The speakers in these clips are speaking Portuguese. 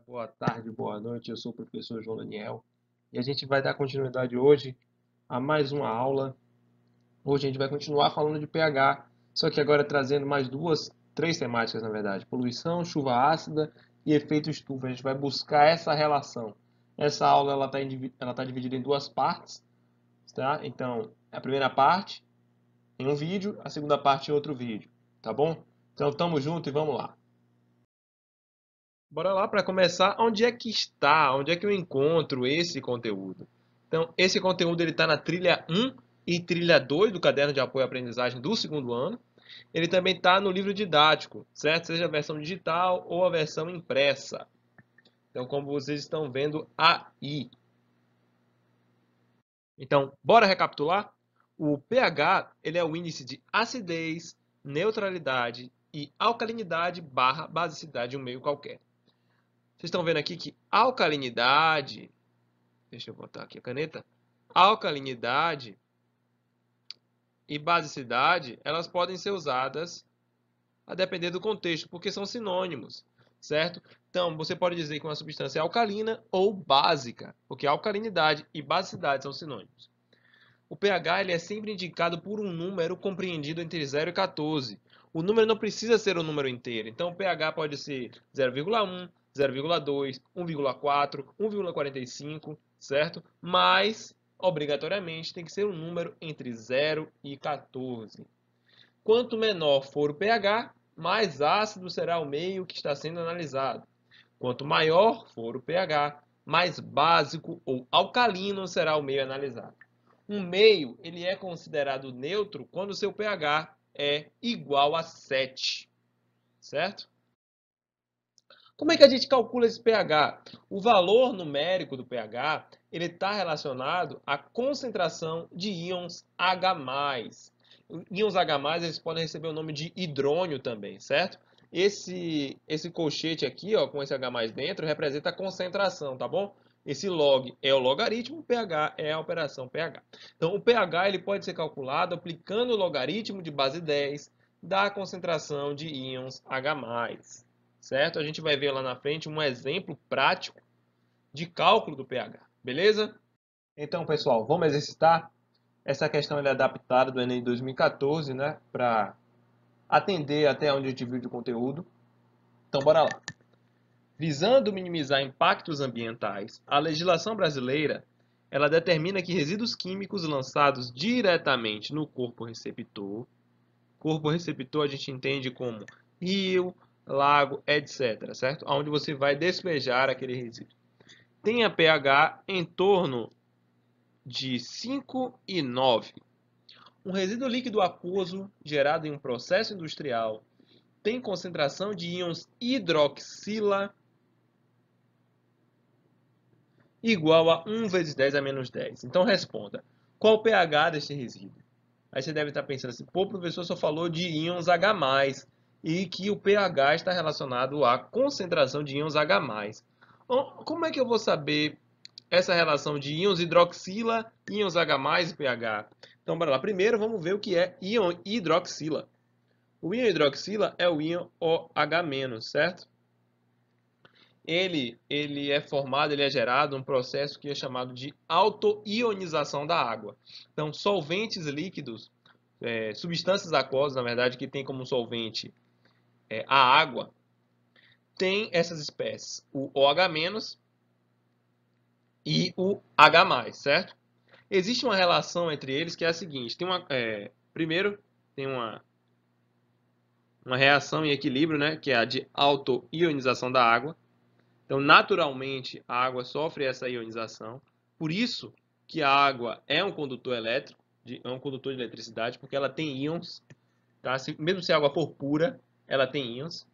boa tarde, boa noite. Eu sou o professor João Daniel e a gente vai dar continuidade hoje a mais uma aula. Hoje a gente vai continuar falando de pH, só que agora trazendo mais três temáticas na verdade: poluição, chuva ácida e efeito estufa. A gente vai buscar essa relação. Essa aula ela tá dividida em duas partes, tá? Então, a primeira parte em um vídeo, a segunda parte em outro vídeo, tá bom? Então, tamo junto e vamos lá. Bora lá para começar. Onde é que está? Onde é que eu encontro esse conteúdo? Então, esse conteúdo ele está na trilha 1 e trilha 2 do caderno de apoio à aprendizagem do segundo ano. Ele também está no livro didático, certo? Seja a versão digital ou a versão impressa. Então, como vocês estão vendo aí. Então, bora recapitular? O pH ele é o índice de acidez, neutralidade e alcalinidade barra basicidade de um meio qualquer. Vocês estão vendo aqui que alcalinidade, deixa eu botar aqui a caneta, alcalinidade e basicidade, elas podem ser usadas a depender do contexto, porque são sinônimos, certo? Então, você pode dizer que uma substância é alcalina ou básica, porque alcalinidade e basicidade são sinônimos. O pH ele é sempre indicado por um número compreendido entre 0 e 14. O número não precisa ser o número inteiro. Então, o pH pode ser 0,1, 0,2, 1,4, 1,45, certo? Mas, obrigatoriamente, tem que ser um número entre 0 e 14. Quanto menor for o pH, mais ácido será o meio que está sendo analisado. Quanto maior for o pH, mais básico ou alcalino será o meio analisado. Um meio ele é considerado neutro quando seu pH é igual a 7, certo? Como é que a gente calcula esse pH? O valor numérico do pH ele está relacionado à concentração de íons H+. Íons H+, eles podem receber o nome de hidrônio também, certo? Esse colchete aqui, ó, com esse H+ dentro, representa a concentração, tá bom? Esse log é o logaritmo, o pH é a operação pH. Então, o pH ele pode ser calculado aplicando o logaritmo de base 10 da concentração de íons H+, certo? A gente vai ver lá na frente um exemplo prático de cálculo do pH, beleza? Então, pessoal, vamos exercitar. Essa questão é adaptada do Enem 2014, né, para atender até onde a gente viu de conteúdo. Então, bora lá. Visando minimizar impactos ambientais, a legislação brasileira ela determina que resíduos químicos lançados diretamente no corpo receptor a gente entende como rio, lago, etc., certo? Onde você vai despejar aquele resíduo. Tenha pH em torno de 5 e 9. Um resíduo líquido aquoso gerado em um processo industrial tem concentração de íons hidroxila igual a 1 vezes 10 a menos 10. Então responda, qual o pH deste resíduo? Aí você deve estar pensando assim, pô, o professor só falou de íons H+, e que o pH está relacionado à concentração de íons H+. Como é que eu vou saber essa relação de íons hidroxila, íons H+ e pH? Então, bora lá. Primeiro, vamos ver o que é íon hidroxila. O íon hidroxila é o íon OH-, certo? Ele é formado, ele é gerado um processo que é chamado de autoionização da água. Então, solventes líquidos, substâncias aquosas, na verdade, que tem como solvente a água, tem essas espécies, o OH- e o H+, certo? Existe uma relação entre eles que é a seguinte, primeiro, tem uma reação em equilíbrio, né, que é a de autoionização da água. Então, naturalmente, a água sofre essa ionização. Por isso que a água é um condutor elétrico, é um condutor de eletricidade, porque ela tem íons. Tá? Mesmo se a água for pura, ela tem íons.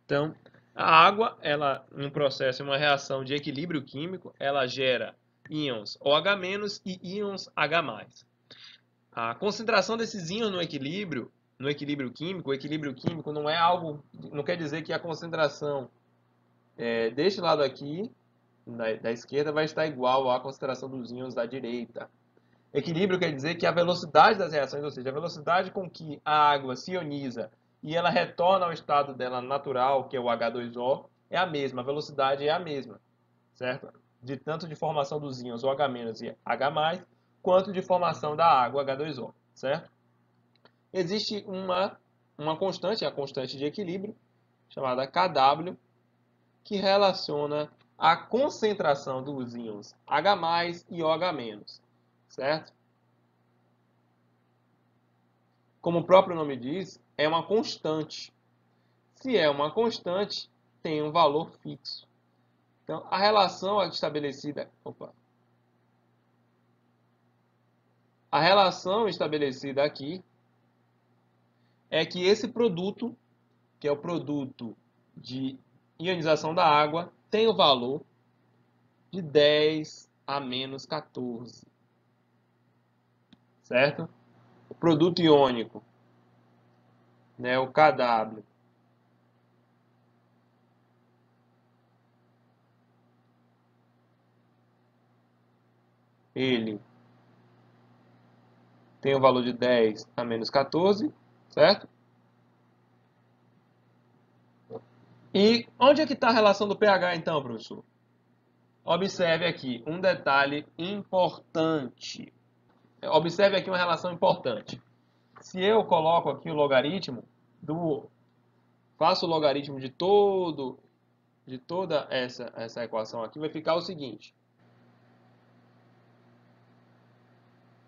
Então, a água, ela, em um processo, em uma reação de equilíbrio químico, ela gera íons OH- e íons H+. A concentração desses íons no equilíbrio químico, o equilíbrio químico não é algo, não quer dizer que a concentração deste lado aqui, da esquerda, vai estar igual à concentração dos íons da direita. Equilíbrio quer dizer que a velocidade das reações, ou seja, a velocidade com que a água se ioniza e ela retorna ao estado dela natural, que é o H2O, é a mesma, a velocidade é a mesma, certo? De tanto de formação dos íons OH- e H+, quanto de formação da água H2O, certo? Existe uma constante, a constante de equilíbrio, chamada Kw, que relaciona a concentração dos íons H+ e OH-, certo? Como o próprio nome diz, é uma constante. Se é uma constante, tem um valor fixo. Então, a relação estabelecida aqui é que esse produto, que é o produto de ionização da água, tem o valor de 10 a menos 14, certo? O produto iônico, né, o Kw, ele tem o valor de 10 a menos 14, certo? E onde é que está a relação do pH então, professor? Observe aqui um detalhe importante. Observe aqui uma relação importante. Se eu coloco aqui o logaritmo faço o logaritmo de toda essa equação aqui, vai ficar o seguinte: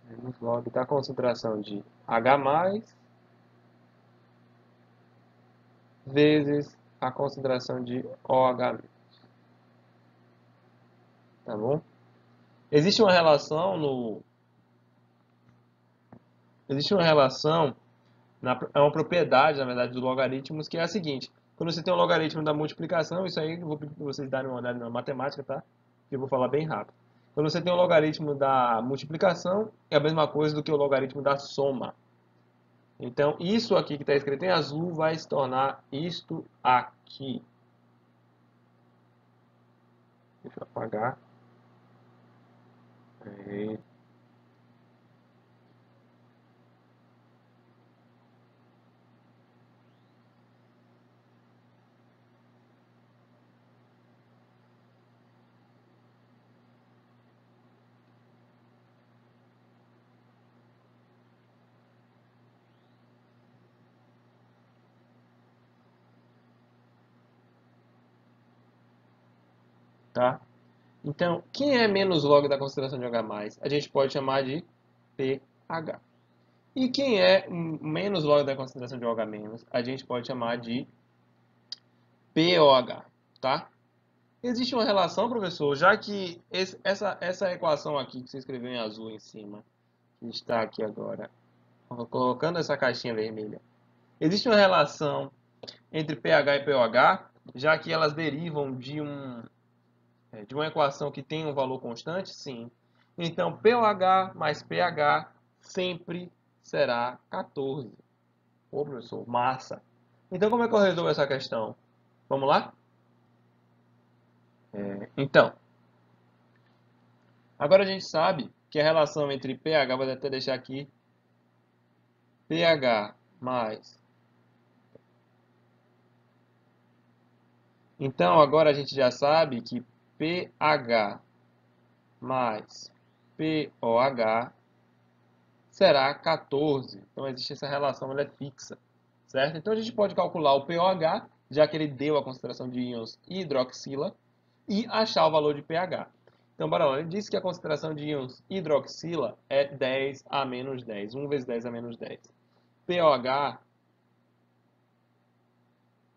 menos log da concentração de H+ vezes a concentração de OH-. Tá bom? Existe uma relação existe uma relação é uma propriedade, na verdade, dos logaritmos, que é a seguinte: quando você tem um logaritmo da multiplicação, isso aí eu vou pedir para vocês darem uma olhada na matemática, tá? Que eu vou falar bem rápido. Quando você tem um logaritmo da multiplicação, é a mesma coisa do que o logaritmo da soma. Então, isso aqui que está escrito em azul vai se tornar isto aqui. Deixa eu apagar. Aí. Tá? Então, quem é menos log da concentração de H+, a gente pode chamar de pH. E quem é menos log da concentração de OH-, a gente pode chamar de POH, tá? Existe uma relação, professor, já que essa equação aqui que você escreveu em azul em cima, que está aqui agora, colocando essa caixinha vermelha, existe uma relação entre pH e pOH, já que elas derivam de uma equação que tem um valor constante? Sim. Então, pOH mais pH sempre será 14. Ô, professor, massa. Então, como é que eu resolvo essa questão? Vamos lá? Então, agora a gente sabe que a relação entre pH, vou até deixar aqui, pH mais... Então, agora a gente já sabe que pH mais pOH será 14. Então, existe essa relação, ela é fixa, certo? Então, a gente pode calcular o pOH, já que ele deu a concentração de íons hidroxila, e achar o valor de pH. Então, bora lá. Ele disse que a concentração de íons hidroxila é 10 a menos 10. 1 vezes 10 a menos 10. pOH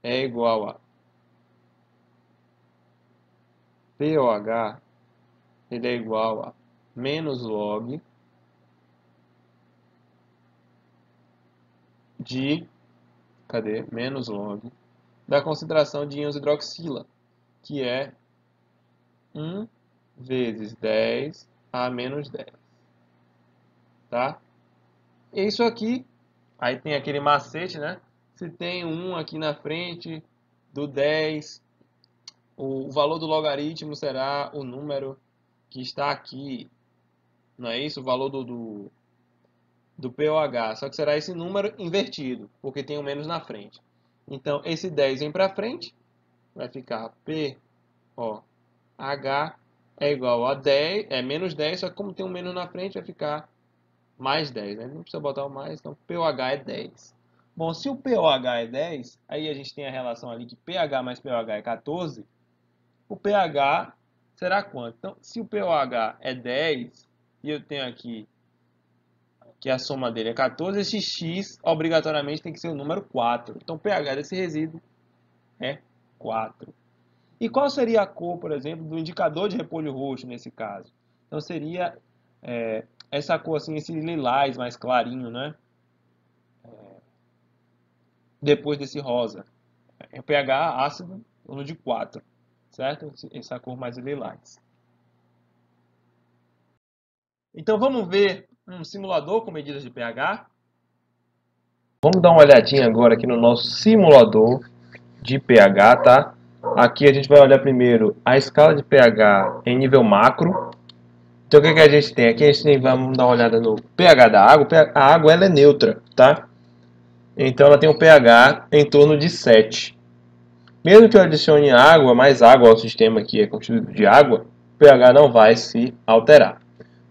é igual a... pOH ele é igual a menos log de... Cadê? Menos log da concentração de íons hidroxila, que é 1 vezes 10 a menos 10. Tá? Isso aqui, aí tem aquele macete, né? Se tem um aqui na frente do 10, o valor do logaritmo será o número que está aqui. Não é isso? O valor do do POH, só que será esse número invertido, porque tem o menos na frente. Então, esse 10 vem para frente, vai ficar POH é igual a 10, é menos 10, só que como tem um menos na frente, vai ficar mais 10, né? Não precisa botar o mais, então POH é 10. Bom, se o POH é 10, aí a gente tem a relação ali que pH mais pOH é 14, o pH será quanto? Então, se o pOH é 10, e eu tenho aqui que a soma dele é 14, esse x obrigatoriamente tem que ser o número 4. Então, o pH desse resíduo é 4. E qual seria a cor, por exemplo, do indicador de repolho roxo nesse caso? Então, seria essa cor assim, esse lilás mais clarinho, né? Depois desse rosa. O pH ácido em torno de 4, certo? Essa cor mais lilás. Então, vamos ver um simulador com medidas de pH? Vamos dar uma olhadinha agora aqui no nosso simulador de pH, tá? Aqui a gente vai olhar primeiro a escala de pH em nível macro. Então o que a gente tem? Aqui a gente vamos dar uma olhada no pH da água. A água ela é neutra, tá? Então ela tem um pH em torno de 7. Mesmo que eu adicione água, mais água ao sistema que é constituído de água, o pH não vai se alterar.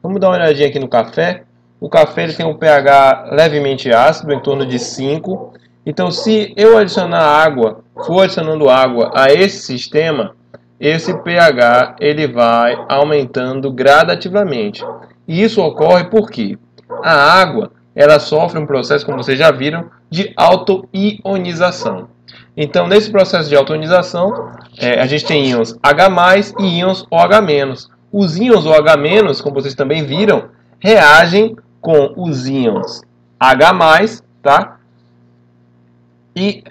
Vamos dar uma olhadinha aqui no café. O café ele tem um pH levemente ácido, em torno de 5. Então, se eu adicionar água, for adicionando água a esse sistema, esse pH ele vai aumentando gradativamente. E isso ocorre porque a água ela sofre um processo, como vocês já viram, de autoionização. Então, nesse processo de autoionização, a gente tem íons H+, e íons OH-. Os íons OH-, como vocês também viram, reagem com os íons H+, tá? E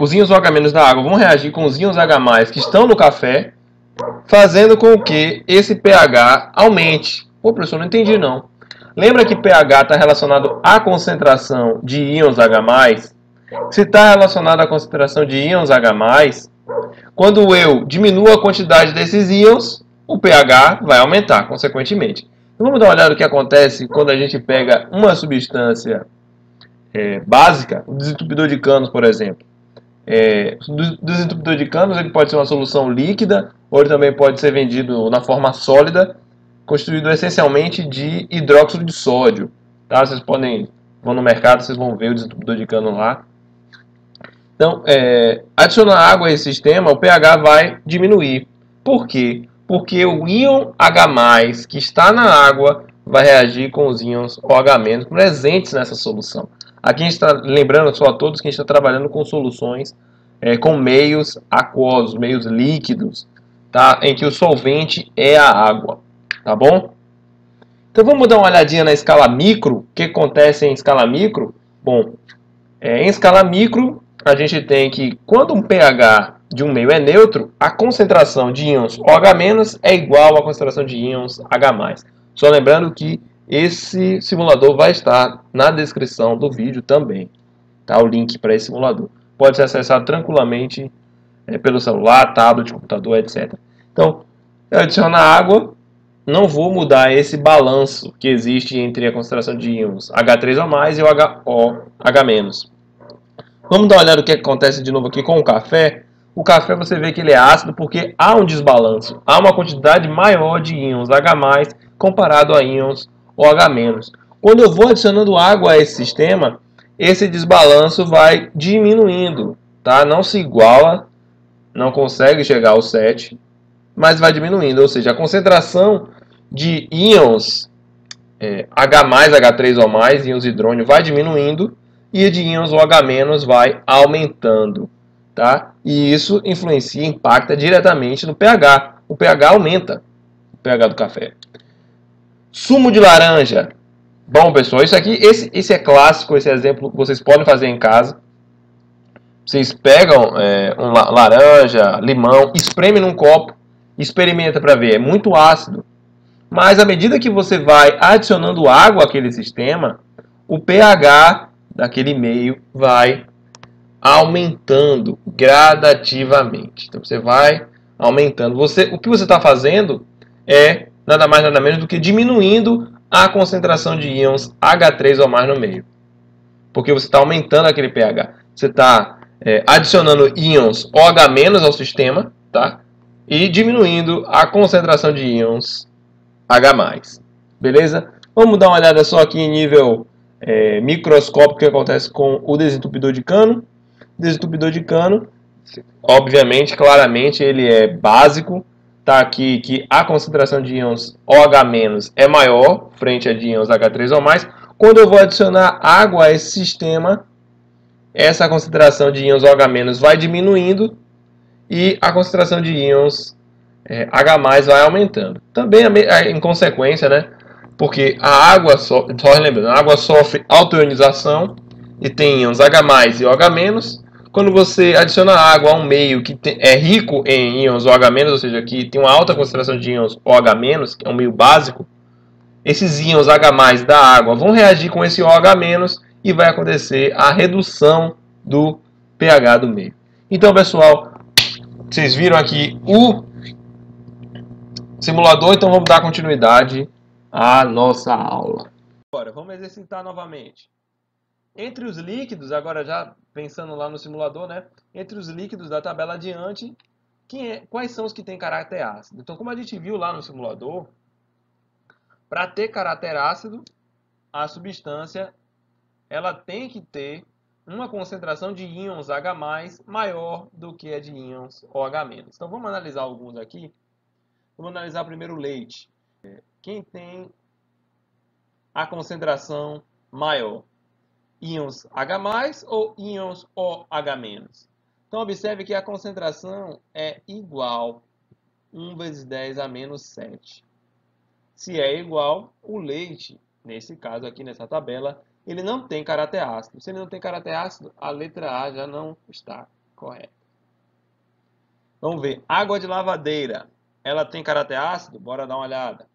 os íons OH- da água vão reagir com os íons H+, que estão no café, fazendo com que esse pH aumente. Pô, professor, não entendi não. Lembra que pH está relacionado à concentração de íons H+? Se está relacionado à concentração de íons H+, quando eu diminuo a quantidade desses íons, o pH vai aumentar, consequentemente. Então, vamos dar uma olhada no que acontece quando a gente pega uma substância básica, o desentupidor de canos, por exemplo. O desentupidor de canos ele pode ser uma solução líquida, ou ele também pode ser vendido na forma sólida, constituído essencialmente de hidróxido de sódio. Tá? Vocês vão no mercado, vocês vão ver o desentupidor de cano lá. Então, adicionar água a esse sistema, o pH vai diminuir. Por quê? Porque o íon H+, que está na água, vai reagir com os íons OH- presentes nessa solução. Aqui a gente está lembrando só a todos que a gente está trabalhando com soluções com meios aquosos, meios líquidos, tá? Em que o solvente é a água, tá bom? Então vamos dar uma olhadinha na escala micro. O que acontece em escala micro? Bom, em escala micro, a gente tem que quando um pH de um meio é neutro, a concentração de íons OH- é igual à concentração de íons H+. Só lembrando que esse simulador vai estar na descrição do vídeo também, tá? O link para esse simulador. Pode ser acessado tranquilamente pelo celular, tablet, computador, etc. Então, eu adiciono a água, não vou mudar esse balanço que existe entre a concentração de íons H3 ou mais e o H-. Vamos dar uma olhada no que acontece de novo aqui com o café. O café você vê que ele é ácido porque há um desbalanço. Há uma quantidade maior de íons H+, comparado a íons OH-. Quando eu vou adicionando água a esse sistema, esse desbalanço vai diminuindo. Tá? Não se iguala, não consegue chegar ao 7, mas vai diminuindo. Ou seja, a concentração de íons H+, H3 ou mais, íons hidrônio, vai diminuindo e a de íons OH- vai aumentando. Tá? E isso influencia, impacta diretamente no pH. O pH aumenta, o pH do café. Sumo de laranja. Bom, pessoal, isso aqui, esse é clássico, esse exemplo vocês podem fazer em casa. Vocês pegam laranja, limão, espreme num copo, experimenta para ver. É muito ácido. Mas à medida que você vai adicionando água àquele sistema, o pH daquele meio vai aumentando gradativamente. Então você vai aumentando. O que você está fazendo é nada mais nada menos do que diminuindo a concentração de íons H3 ou mais no meio. Porque você está aumentando aquele pH. Você está adicionando íons OH- ao sistema, tá? E diminuindo a concentração de íons H+. Beleza? Vamos dar uma olhada só aqui em nível microscópico o que acontece com o desentupidor de cano. Desentupidor de cano, obviamente, claramente, ele é básico. Está aqui que a concentração de íons OH- é maior frente a de íons H3 ou mais. Quando eu vou adicionar água a esse sistema, essa concentração de íons OH- vai diminuindo e a concentração de íons H+ vai aumentando. Também em consequência, né? Porque a água, só lembrando, a água sofre autoionização e tem íons H+ e OH-. Quando você adiciona água a um meio que é rico em íons OH-, ou seja, que tem uma alta concentração de íons OH-, que é um meio básico, esses íons H+ da água vão reagir com esse OH- e vai acontecer a redução do pH do meio. Então, pessoal, vocês viram aqui o simulador, então vamos dar continuidade à nossa aula. Agora, vamos exercitar novamente. Entre os líquidos, agora já pensando lá no simulador, né? Entre os líquidos da tabela adiante, quais são os que têm caráter ácido? Então, como a gente viu lá no simulador, para ter caráter ácido, a substância ela tem que ter uma concentração de íons H+ maior do que a de íons OH-. Então, vamos analisar alguns aqui. Vamos analisar primeiro o leite. Quem tem a concentração maior? Íons H+ ou íons OH-? Então, observe que a concentração é igual 1 vezes 10 a menos 7. Se é igual, o leite, nesse caso aqui, nessa tabela, ele não tem caráter ácido. Se ele não tem caráter ácido, a letra A já não está correta. Vamos ver. Água de lavadeira, ela tem caráter ácido? Bora dar uma olhada.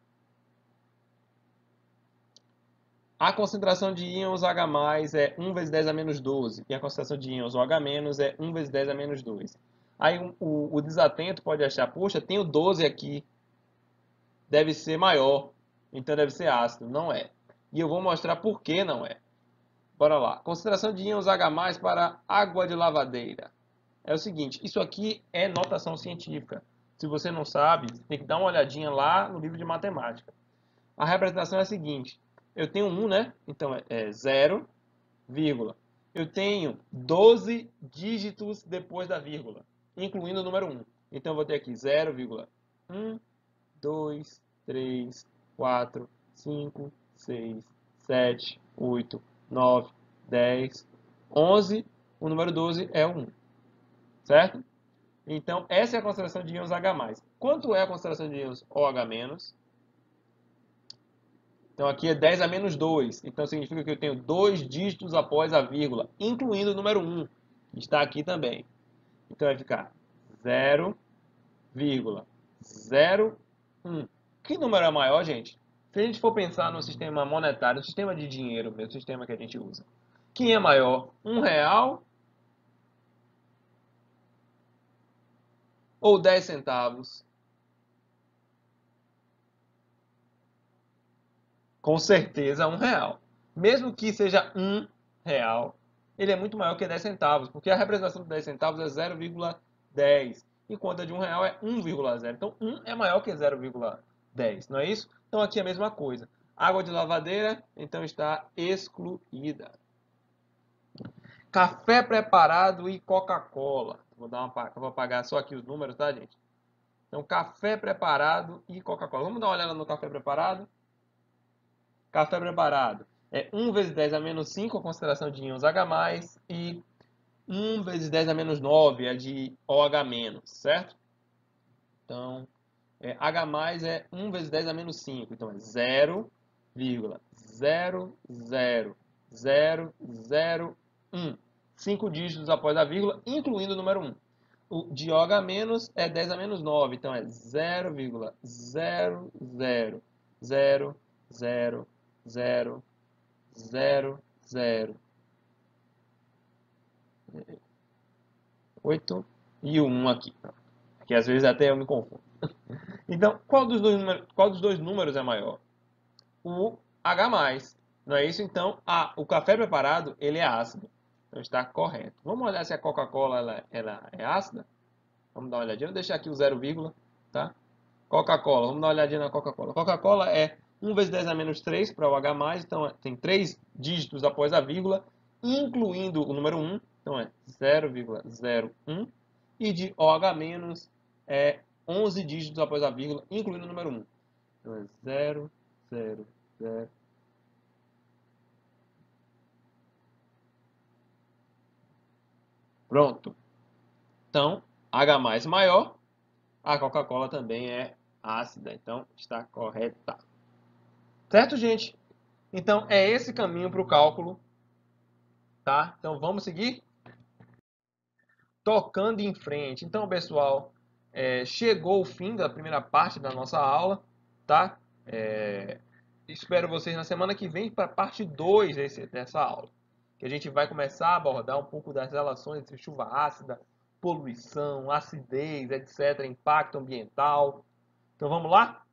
A concentração de íons H+ é 1 vezes 10 a menos 12. E a concentração de íons OH- é 1 vezes 10 a menos 2. Aí o desatento pode achar, poxa, tem o 12 aqui. Deve ser maior. Então deve ser ácido. Não é. E eu vou mostrar por que não é. Bora lá. Concentração de íons H+ para água de lavadeira. É o seguinte, isso aqui é notação científica. Se você não sabe, tem que dar uma olhadinha lá no livro de matemática. A representação é a seguinte. Eu tenho 1, né? Então é 0, vírgula. Eu tenho 12 dígitos depois da vírgula, incluindo o número 1. Então eu vou ter aqui 0,1, 2, 3, 4, 5, 6, 7, 8, 9, 10, 11. O número 12 é o 1, certo? Então, essa é a concentração de íons H+. Quanto é a concentração de íons OH-? Então, aqui é 10 a menos 2. Então, significa que eu tenho 2 dígitos após a vírgula, incluindo o número 1, que está aqui também. Então, vai ficar 0,01. Que número é maior, gente? Se a gente for pensar no sistema monetário, no sistema de dinheiro, mesmo sistema que a gente usa. Quem é maior? R$1 ou 10 centavos? Com certeza R$1. Mesmo que seja R$1, ele é muito maior que 10 centavos, porque a representação de 10 centavos é 0,10, enquanto a de R$1 é 1,0. Então, 1 é maior que 0,10, não é isso? Então, aqui é a mesma coisa. Água de lavadeira, então, está excluída. Café preparado e Coca-Cola. Vou apagar só aqui os números, tá, gente? Então, café preparado e Coca-Cola. Vamos dar uma olhada no café preparado? Café preparado é 1 vezes 10 a menos 5, a concentração de íons H+, e 1 vezes 10 a menos 9, a de OH-, certo? Então, H+ é 1 vezes 10 a menos 5. Então, é 0,000001. 5 dígitos após a vírgula, incluindo o número 1. O de OH- é 10 a menos 9. Então, é 0,00000008 e o 1 aqui. Que às vezes até eu me confundo. Então, qual dos dois números é maior? O H+. Não é isso? Então, o café preparado, ele é ácido. Então, está correto. Vamos olhar se a Coca-Cola ela é ácida? Vamos dar uma olhadinha. Vou deixar aqui o 0, tá? Coca-Cola, vamos dar uma olhadinha na Coca-Cola. Coca-Cola é 1 vezes 10 a menos 3 para o H+, então tem 3 dígitos após a vírgula, incluindo o número 1, então é 0,01. E de OH- é 11 dígitos após a vírgula, incluindo o número 1. Então é 0, 0, 0. Pronto. Então, H+ maior, a Coca-Cola também é ácida, então está correta. Certo, gente? Então, é esse caminho para o cálculo, tá? Então, vamos seguir? Tocando em frente. Então, pessoal, chegou o fim da primeira parte da nossa aula, tá? Espero vocês na semana que vem para a parte 2 dessa aula, que a gente vai começar a abordar um pouco das relações entre chuva ácida, poluição, acidez, etc., impacto ambiental. Então, vamos lá?